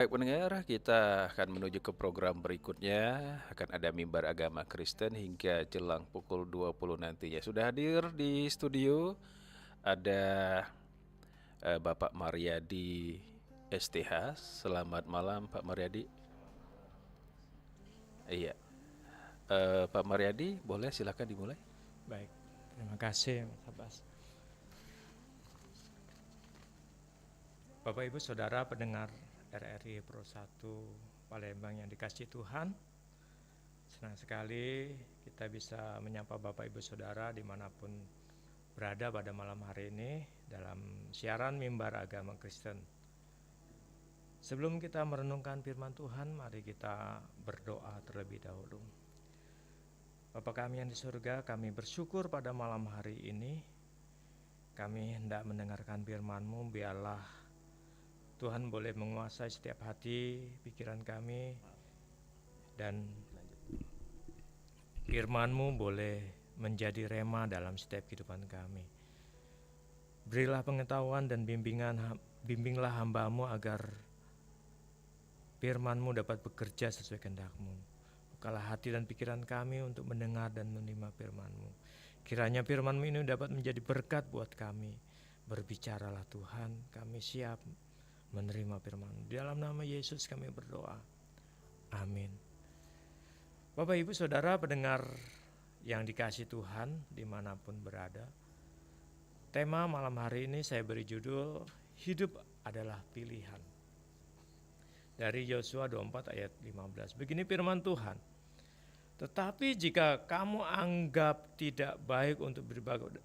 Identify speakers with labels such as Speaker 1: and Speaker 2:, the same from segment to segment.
Speaker 1: Baik pendengar, kita akan menuju ke program berikutnya. Akan ada mimbar agama Kristen hingga jelang pukul 20 nantinya. Sudah hadir di studio ada Bapak Mariadi STH. Selamat malam Pak Mariadi. Iya, Pak Mariadi, boleh silakan dimulai.
Speaker 2: Baik, terima kasih Mas Abbas. Bapak Ibu Saudara pendengar RRI Pro 1 Palembang yang dikasihi Tuhan, senang sekali kita bisa menyapa Bapak Ibu Saudara dimanapun berada pada malam hari ini dalam siaran mimbar agama Kristen. Sebelum kita merenungkan firman Tuhan, mari kita berdoa terlebih dahulu. Bapa kami yang di surga, kami bersyukur pada malam hari ini kami hendak mendengarkan firman-Mu. Biarlah Tuhan boleh menguasai setiap hati, pikiran kami, dan firman-Mu boleh menjadi rema dalam setiap kehidupan kami. Berilah pengetahuan dan bimbinglah hamba-Mu agar firman-Mu dapat bekerja sesuai kehendak-Mu. Bukalah hati dan pikiran kami untuk mendengar dan menerima firman-Mu. Kiranya firman-Mu ini dapat menjadi berkat buat kami. Berbicaralah Tuhan, kami siap menerima firman. Di dalam nama Yesus kami berdoa. Amin. Bapak Ibu Saudara pendengar yang dikasihi Tuhan dimanapun berada, tema malam hari ini saya beri judul Hidup adalah Pilihan. Dari Yosua 24 ayat 15. Begini firman Tuhan. Tetapi jika kamu anggap tidak baik untuk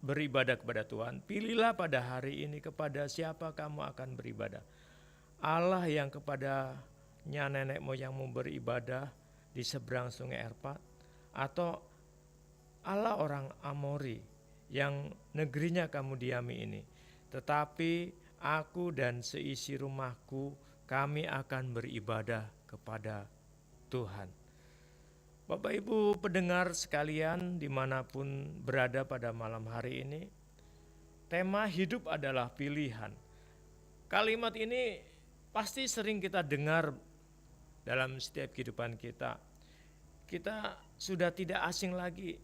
Speaker 2: beribadah kepada Tuhan, pilihlah pada hari ini kepada siapa kamu akan beribadah. Allah yang kepadanya nenek moyangmu beribadah di seberang sungai Erpat, atau Allah orang Amori yang negerinya kamu diami ini. Tetapi aku dan seisi rumahku, kami akan beribadah kepada Tuhan. Bapak Ibu pendengar sekalian dimanapun berada pada malam hari ini, tema hidup adalah pilihan. Kalimat ini pasti sering kita dengar dalam setiap kehidupan kita. Kita sudah tidak asing lagi.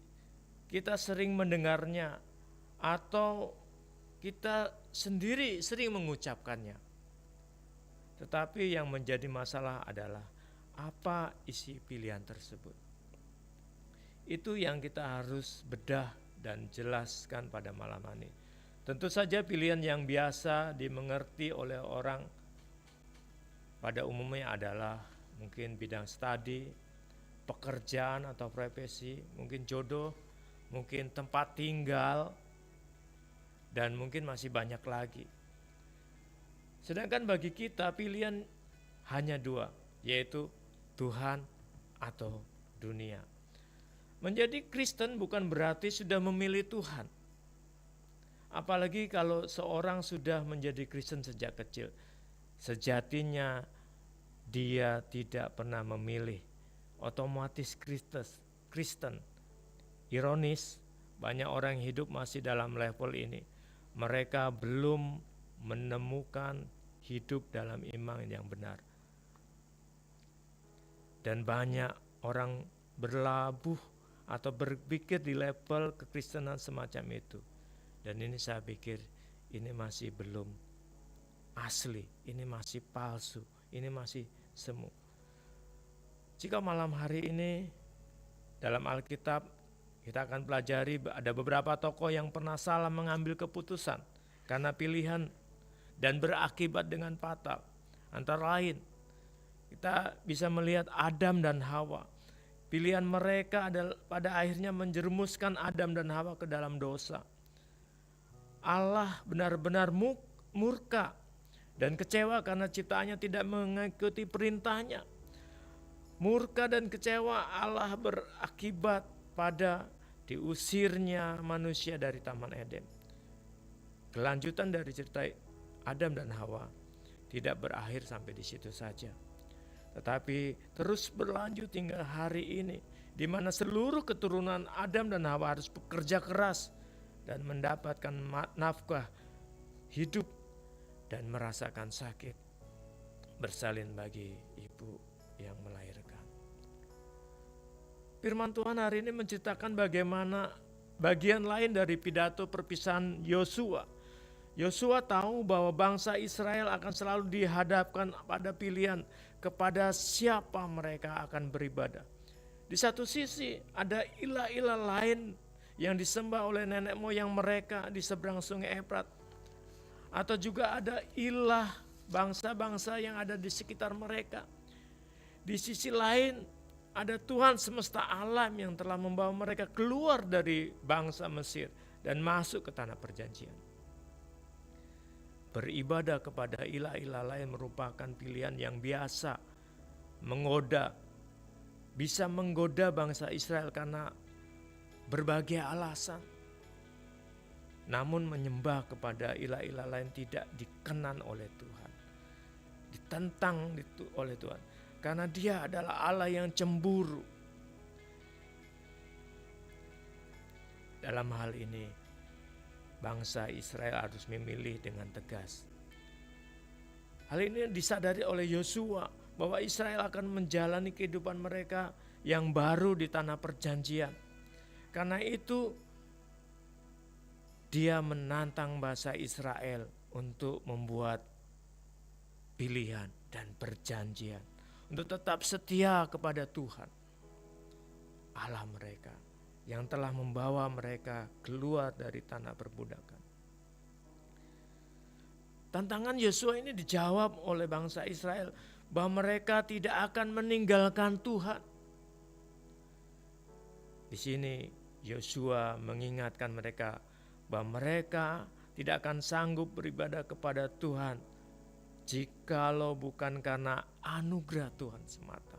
Speaker 2: Kita sering mendengarnya atau kita sendiri sering mengucapkannya. Tetapi yang menjadi masalah adalah apa isi pilihan tersebut. Itu yang kita harus bedah dan jelaskan pada malam ini. Tentu saja pilihan yang biasa dimengerti oleh orang pada umumnya adalah mungkin bidang studi, pekerjaan atau profesi, mungkin jodoh, mungkin tempat tinggal, dan mungkin masih banyak lagi. Sedangkan bagi kita pilihan hanya dua, yaitu Tuhan atau dunia. Menjadi Kristen bukan berarti sudah memilih Tuhan. Apalagi kalau seorang sudah menjadi Kristen sejak kecil. Sejatinya dia tidak pernah memilih, otomatis Kristen. Ironis, banyak orang hidup masih dalam level ini. Mereka belum menemukan hidup dalam iman yang benar. Dan banyak orang berlabuh atau berpikir di level kekristenan semacam itu. Dan ini saya pikir ini masih belum asli, ini masih palsu, ini masih semu. Jika malam hari ini dalam Alkitab kita akan pelajari ada beberapa tokoh yang pernah salah mengambil keputusan karena pilihan dan berakibat dengan fatal. Antara lain kita bisa melihat Adam dan Hawa. Pilihan mereka adalah pada akhirnya menjerumuskan Adam dan Hawa ke dalam dosa. Allah benar-benar murka dan kecewa karena ciptaannya tidak mengikuti perintahnya. Murka dan kecewa Allah berakibat pada diusirnya manusia dari Taman Eden. Kelanjutan dari cerita Adam dan Hawa tidak berakhir sampai di situ saja. Tetapi terus berlanjut hingga hari ini, di mana seluruh keturunan Adam dan Hawa harus bekerja keras dan mendapatkan nafkah hidup dan merasakan sakit. bersalin bagi ibu yang melahirkan. Firman Tuhan hari ini menceritakan bagaimana bagian lain dari pidato perpisahan Yosua. Yosua tahu bahwa bangsa Israel akan selalu dihadapkan pada pilihan kepada siapa mereka akan beribadah. Di satu sisi ada ilah-ilah lain yang disembah oleh nenek moyang mereka di seberang sungai Efrat. Atau juga ada ilah bangsa-bangsa yang ada di sekitar mereka. Di sisi lain ada Tuhan semesta alam yang telah membawa mereka keluar dari bangsa Mesir dan masuk ke tanah perjanjian. Beribadah kepada ilah-ilah lain merupakan pilihan yang biasa, bisa menggoda bangsa Israel karena berbagai alasan. Namun menyembah kepada ilah-ilah lain tidak dikenan oleh Tuhan, ditentang oleh Tuhan. Karena Dia adalah Allah yang cemburu. Dalam hal ini, bangsa Israel harus memilih dengan tegas. Hal ini disadari oleh Yosua bahwa Israel akan menjalani kehidupan mereka yang baru di tanah perjanjian. Karena itu, dia menantang bangsa Israel untuk membuat pilihan dan perjanjian untuk tetap setia kepada Tuhan Allah mereka yang telah membawa mereka keluar dari tanah perbudakan. Tantangan Yosua ini dijawab oleh bangsa Israel bahwa mereka tidak akan meninggalkan Tuhan. Di sini Yosua mengingatkan mereka bahwa mereka tidak akan sanggup beribadah kepada Tuhan jikalau bukan karena anugerah Tuhan semata.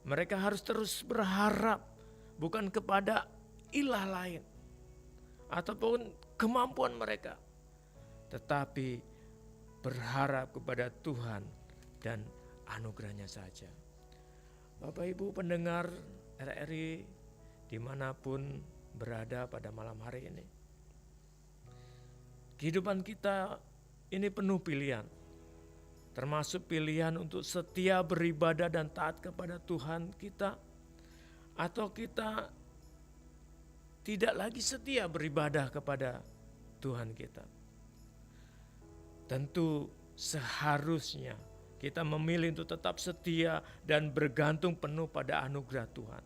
Speaker 2: Mereka harus terus berharap bukan kepada ilah lain ataupun kemampuan mereka, tetapi berharap kepada Tuhan dan anugerahnya saja. Bapak Ibu pendengar RRI dimanapun berada pada malam hari ini, kehidupan kita ini penuh pilihan, termasuk pilihan untuk setia beribadah dan taat kepada Tuhan kita, atau kita tidak lagi setia beribadah kepada Tuhan kita. Tentu seharusnya kita memilih untuk tetap setia dan bergantung penuh pada anugerah Tuhan.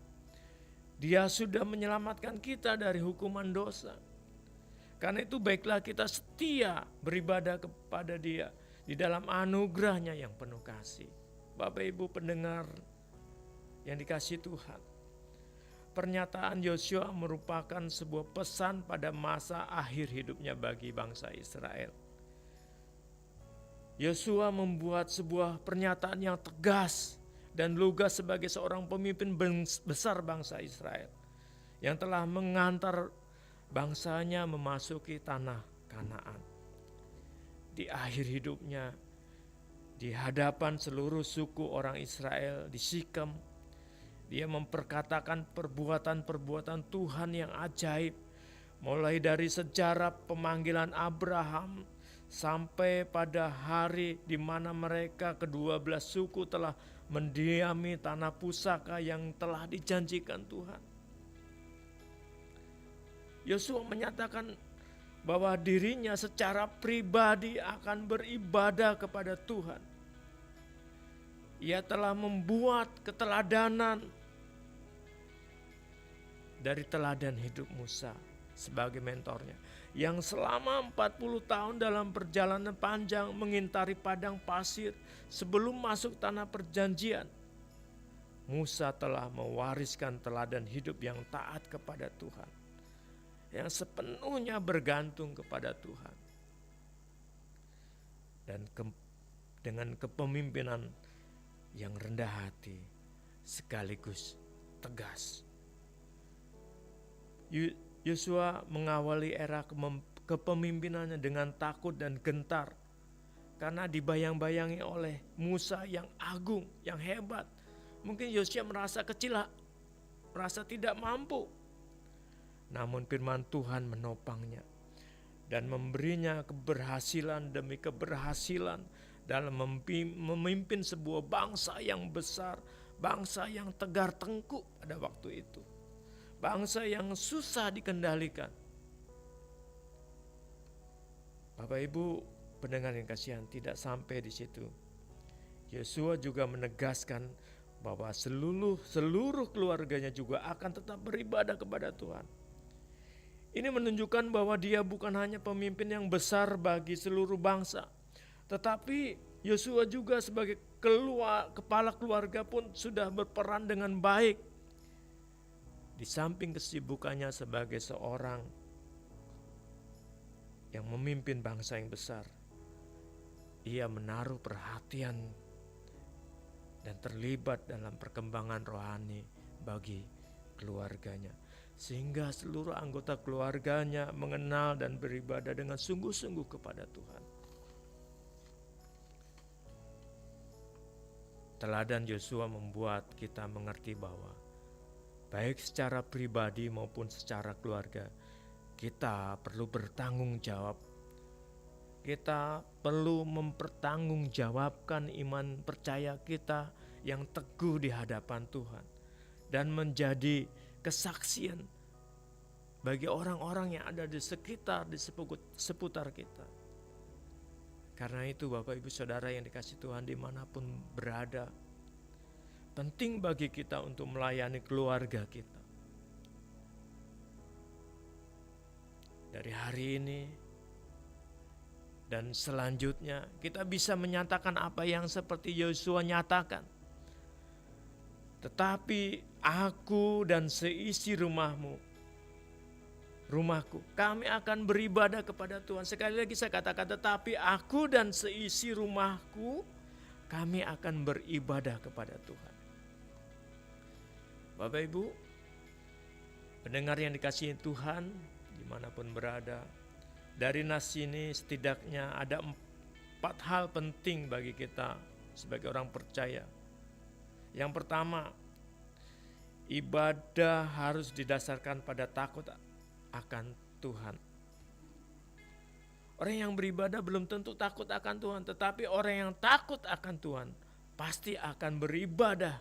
Speaker 2: Dia sudah menyelamatkan kita dari hukuman dosa. Karena itu baiklah kita setia beribadah kepada Dia di dalam anugerahnya yang penuh kasih. Bapak Ibu pendengar yang dikasihi Tuhan, pernyataan Yosua merupakan sebuah pesan pada masa akhir hidupnya bagi bangsa Israel. Yosua membuat sebuah pernyataan yang tegas dan lugas sebagai seorang pemimpin besar bangsa Israel yang telah mengantar bangsanya memasuki tanah Kanaan. Di akhir hidupnya, di hadapan seluruh suku orang Israel di Sikem, dia memperkatakan perbuatan-perbuatan Tuhan yang ajaib, mulai dari sejarah pemanggilan Abraham sampai pada hari di mana mereka ke-12 suku telah mendiami tanah pusaka yang telah dijanjikan Tuhan. Yosua menyatakan bahwa dirinya secara pribadi akan beribadah kepada Tuhan. Ia telah membuat keteladanan dari teladan hidup Musa sebagai mentornya, yang selama 40 tahun dalam perjalanan panjang mengintari padang pasir sebelum masuk tanah perjanjian. Musa telah mewariskan teladan hidup yang taat kepada Tuhan, yang sepenuhnya bergantung kepada Tuhan. Dan dengan kepemimpinan yang rendah hati sekaligus tegas, Yosua mengawali era kepemimpinannya dengan takut dan gentar karena dibayang-bayangi oleh Musa yang agung, yang hebat. Mungkin Yosua merasa kecil, merasa tidak mampu. Namun firman Tuhan menopangnya dan memberinya keberhasilan demi keberhasilan dalam memimpin sebuah bangsa yang besar, bangsa yang tegar tengkuk pada waktu itu, bangsa yang susah dikendalikan. Bapak Ibu pendengar yang kasihan, tidak sampai di situ. Yosua juga menegaskan bahwa seluruh keluarganya juga akan tetap beribadah kepada Tuhan. Ini menunjukkan bahwa dia bukan hanya pemimpin yang besar bagi seluruh bangsa, tetapi Yosua juga sebagai kepala keluarga pun sudah berperan dengan baik. Di samping kesibukannya sebagai seorang yang memimpin bangsa yang besar, ia menaruh perhatian dan terlibat dalam perkembangan rohani bagi keluarganya, sehingga seluruh anggota keluarganya mengenal dan beribadah dengan sungguh-sungguh kepada Tuhan. Teladan Yosua membuat kita mengerti bahwa baik secara pribadi maupun secara keluarga, kita perlu bertanggung jawab. Kita perlu mempertanggungjawabkan iman percaya kita yang teguh di hadapan Tuhan dan menjadi kesaksian bagi orang-orang yang ada di sekitar, di seputar kita. Karena itu Bapak Ibu Saudara yang dikasihi Tuhan dimanapun berada, penting bagi kita untuk melayani keluarga kita. Dari hari ini dan selanjutnya kita bisa menyatakan apa yang seperti Yosua nyatakan. Tetapi aku dan seisi rumahku, kami akan beribadah kepada Tuhan. Sekali lagi saya katakan, tetapi aku dan seisi rumahku, kami akan beribadah kepada Tuhan. Bapak Ibu, pendengar yang dikasihi Tuhan, dimanapun berada, dari nas ini setidaknya ada 4 hal penting bagi kita sebagai orang percaya. Yang pertama, ibadah harus didasarkan pada takut akan Tuhan. Orang yang beribadah belum tentu takut akan Tuhan, tetapi orang yang takut akan Tuhan pasti akan beribadah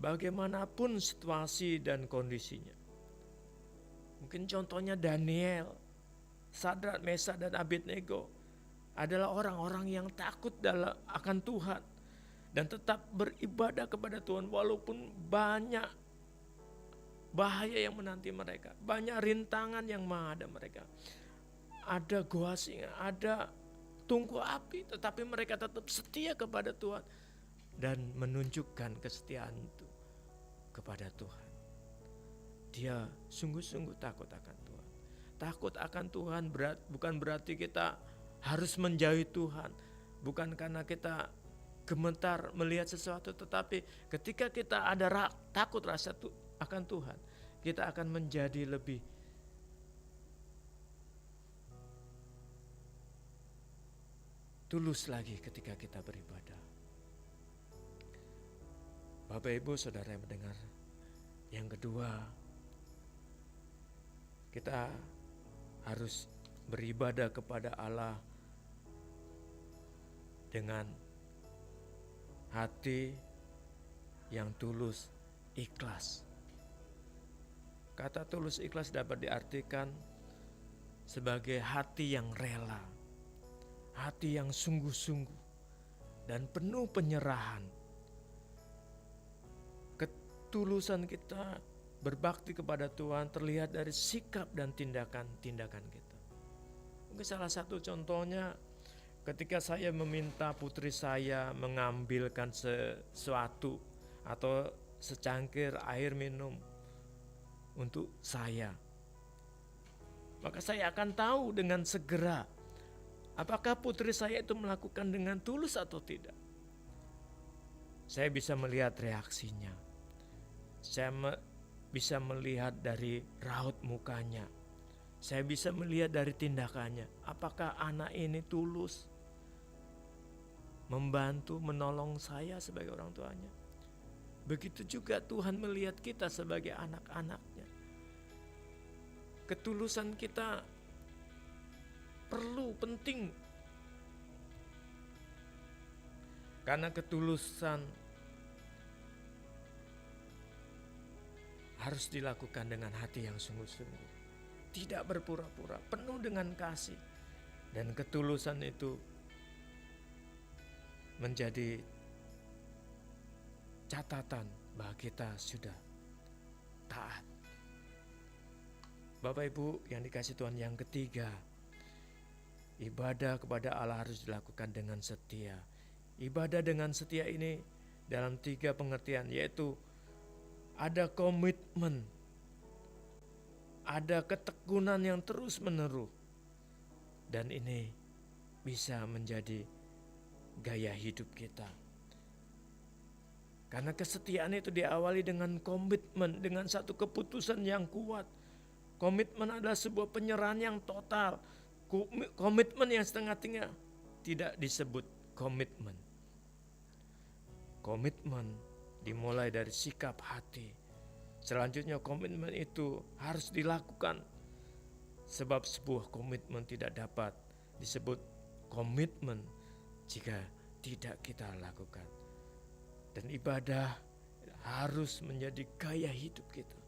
Speaker 2: bagaimanapun situasi dan kondisinya. Mungkin contohnya Daniel, Sadrak, Mesak, dan Abednego adalah orang-orang yang takut akan Tuhan dan tetap beribadah kepada Tuhan walaupun banyak bahaya yang menanti mereka, banyak rintangan yang menghadap mereka. Ada goa singa, ada tungku api, tetapi mereka tetap setia kepada Tuhan dan menunjukkan kesetiaan itu kepada Tuhan. Dia sungguh-sungguh takut akan Tuhan. Takut akan Tuhan bukan berarti kita harus menjauhi Tuhan. Bukan karena kita gemetar melihat sesuatu, tetapi ketika kita ada takut rasa akan Tuhan, kita akan menjadi lebih tulus lagi ketika kita beribadah. Bapak Ibu Saudara yang mendengar, yang kedua, kita harus beribadah kepada Allah dengan hati yang tulus, ikhlas. Kata tulus ikhlas dapat diartikan sebagai hati yang rela, hati yang sungguh-sungguh dan penuh penyerahan. Ketulusan kita berbakti kepada Tuhan terlihat dari sikap dan tindakan-tindakan kita. Mungkin salah satu contohnya ketika saya meminta putri saya mengambilkan sesuatu atau secangkir air minum untuk saya, maka saya akan tahu dengan segera apakah putri saya itu melakukan dengan tulus atau tidak. Saya bisa melihat reaksinya, saya bisa melihat dari raut mukanya, saya bisa melihat dari tindakannya, apakah anak ini tulus membantu, menolong saya sebagai orang tuanya. Begitu juga Tuhan melihat kita sebagai anak-anaknya. Ketulusan kita penting Karena ketulusan harus dilakukan dengan hati yang sungguh-sungguh, tidak berpura-pura, penuh dengan kasih. Dan ketulusan itu menjadi catatan bahwa kita sudah taat. Bapak Ibu yang dikasih Tuhan, yang ketiga, ibadah kepada Allah harus dilakukan dengan setia. Ibadah dengan setia ini dalam 3 pengertian, yaitu ada komitmen, ada ketekunan yang terus menerus, dan ini bisa menjadi gaya hidup kita. Karena kesetiaan itu diawali dengan komitmen, dengan satu keputusan yang kuat. Komitmen adalah sebuah penyerahan yang total. Komitmen yang setengah-tengah tidak disebut komitmen. Komitmen dimulai dari sikap hati. Selanjutnya komitmen itu harus dilakukan. Sebab sebuah komitmen tidak dapat disebut komitmen jika tidak kita lakukan. Dan ibadah harus menjadi gaya hidup kita.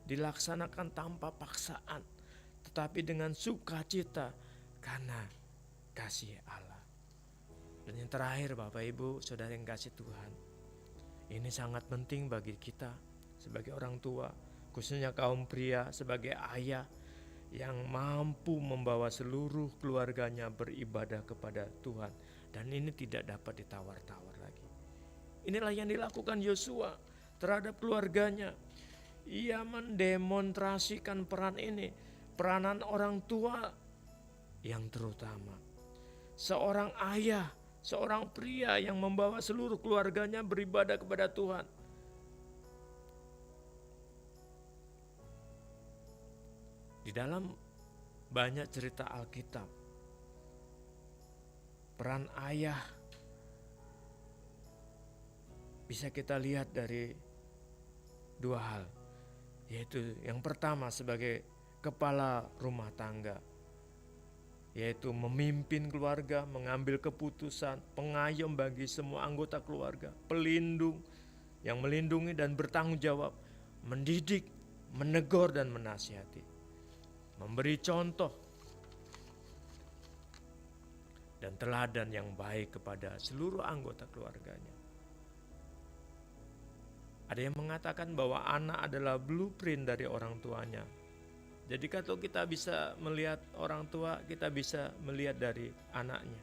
Speaker 2: Dilaksanakan tanpa paksaan, tetapi dengan sukacita karena kasih Allah. Dan yang terakhir, Bapak Ibu Saudara yang kasih Tuhan, ini sangat penting bagi kita sebagai orang tua, khususnya kaum pria sebagai ayah yang mampu membawa seluruh keluarganya beribadah kepada Tuhan. Dan ini tidak dapat ditawar-tawar lagi. Inilah yang dilakukan Yosua terhadap keluarganya. Ia mendemonstrasikan peran ini, peranan orang tua yang terutama. Seorang ayah, seorang pria yang membawa seluruh keluarganya beribadah kepada Tuhan. Di dalam banyak cerita Alkitab, peran ayah bisa kita lihat dari 2 hal, yaitu yang pertama sebagai kepala rumah tangga, yaitu memimpin keluarga, mengambil keputusan, pengayom bagi semua anggota keluarga, pelindung yang melindungi dan bertanggung jawab, mendidik, menegur dan menasihati, memberi contoh dan teladan yang baik kepada seluruh anggota keluarganya. Ada yang mengatakan bahwa anak adalah blueprint dari orang tuanya. Jadi kalau kita bisa melihat orang tua, kita bisa melihat dari anaknya.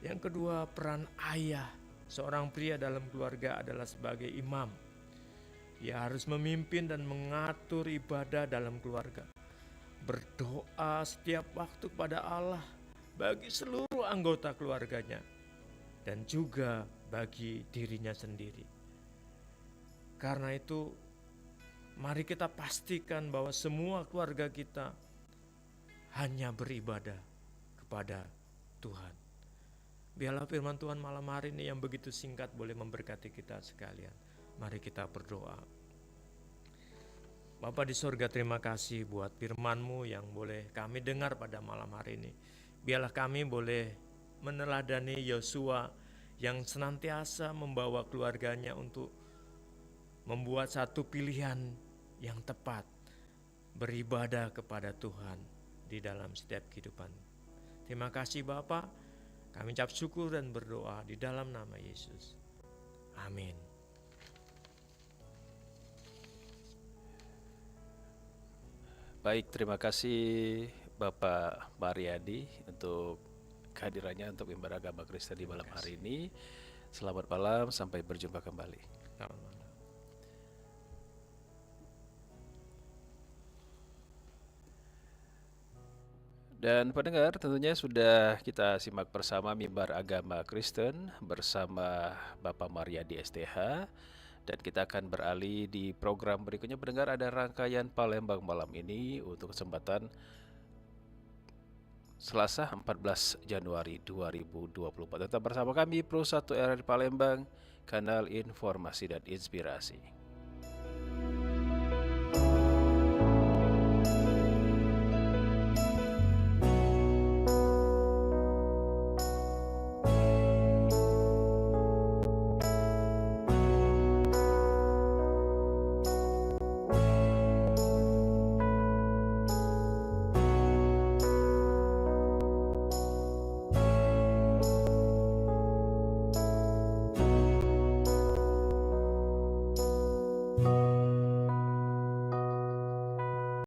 Speaker 2: Yang kedua, peran ayah seorang pria dalam keluarga adalah sebagai imam. Ia harus memimpin dan mengatur ibadah dalam keluarga. Berdoa setiap waktu kepada Allah bagi seluruh anggota keluarganya dan juga bagi dirinya sendiri. Karena itu, mari kita pastikan bahwa semua keluarga kita hanya beribadah kepada Tuhan. Biarlah firman Tuhan malam hari ini yang begitu singkat boleh memberkati kita sekalian. Mari kita berdoa. Bapa di sorga, terima kasih buat firman-Mu yang boleh kami dengar pada malam hari ini. Biarlah kami boleh meneladani Yosua yang senantiasa membawa keluarganya untuk membuat satu pilihan yang tepat, beribadah kepada Tuhan di dalam setiap kehidupan. Terima kasih Bapa, kami ucap syukur dan berdoa di dalam nama Yesus. Amin.
Speaker 1: Baik, terima kasih Bapak Mariadi untuk kehadirannya untuk Mimbar Agama Kristen di malam hari ini. Selamat malam, sampai berjumpa kembali.
Speaker 2: Selamat malam.
Speaker 1: Dan pendengar, tentunya sudah kita simak bersama Mimbar Agama Kristen bersama Bapak Mariadi STH. Dan kita akan beralih di program berikutnya. Pendengar, ada rangkaian Palembang malam ini untuk kesempatan Selasa 14 Januari 2024. Tetap bersama kami Pro 1 RRI Palembang, kanal informasi dan inspirasi.